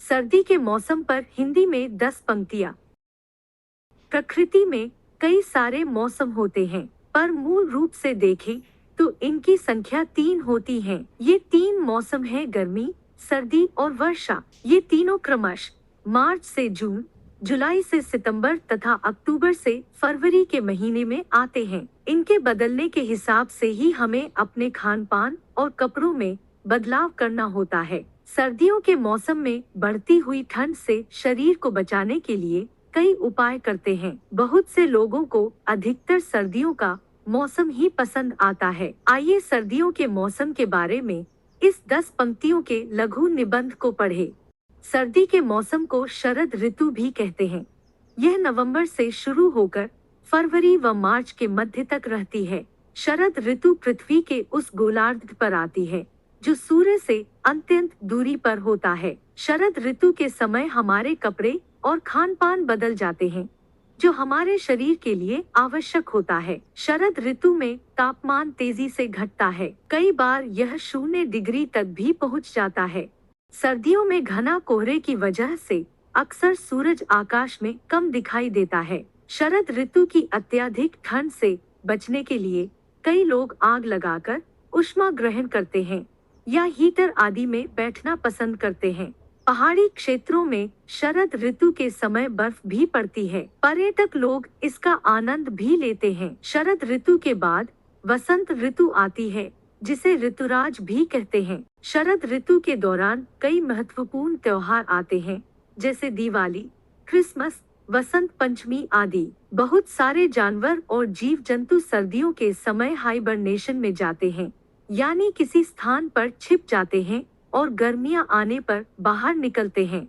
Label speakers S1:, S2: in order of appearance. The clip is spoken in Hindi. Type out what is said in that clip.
S1: सर्दी के मौसम पर हिंदी में 10 पंक्तियाँ। प्रकृति में कई सारे मौसम होते हैं, पर मूल रूप से देखें तो इनकी संख्या 3 होती है। ये 3 मौसम है गर्मी, सर्दी और वर्षा। ये तीनों क्रमशः मार्च से जून, जुलाई से सितंबर तथा अक्टूबर से फरवरी के महीने में आते हैं। इनके बदलने के हिसाब से ही हमें अपने खान पान और कपड़ों में बदलाव करना होता है। सर्दियों के मौसम में बढ़ती हुई ठंड से शरीर को बचाने के लिए कई उपाय करते हैं। बहुत से लोगों को अधिकतर सर्दियों का मौसम ही पसंद आता है। आइए सर्दियों के मौसम के बारे में इस 10 पंक्तियों के लघु निबंध को पढ़ें। सर्दी के मौसम को शरद ऋतु भी कहते हैं। यह नवंबर से शुरू होकर फरवरी व मार्च के मध्य तक रहती है। शरद ऋतु पृथ्वी के उस गोलार्ध पर आती है जो सूर्य से अत्यंत दूरी पर होता है। शरद ऋतु के समय हमारे कपड़े और खान पान बदल जाते हैं, जो हमारे शरीर के लिए आवश्यक होता है। शरद ऋतु में तापमान तेजी से घटता है, कई बार यह 0 डिग्री तक भी पहुंच जाता है। सर्दियों में घना कोहरे की वजह से अक्सर सूरज आकाश में कम दिखाई देता है। शरद ऋतु की अत्यधिक ठंड से बचने के लिए कई लोग आग लगाकर ऊष्मा ग्रहण करते हैं या हीटर आदि में बैठना पसंद करते हैं। पहाड़ी क्षेत्रों में शरद ऋतु के समय बर्फ भी पड़ती है। पर्यटक लोग इसका आनंद भी लेते हैं। शरद ऋतु के बाद वसंत ऋतु आती है, जिसे ऋतुराज भी कहते हैं। शरद ऋतु के दौरान कई महत्वपूर्ण त्योहार आते हैं, जैसे दिवाली, क्रिसमस, वसंत पंचमी आदि। बहुत सारे जानवर और जीव जंतु सर्दियों के समय हाइबरनेशन में जाते हैं, यानी किसी स्थान पर छिप जाते हैं और गर्मियां आने पर बाहर निकलते हैं।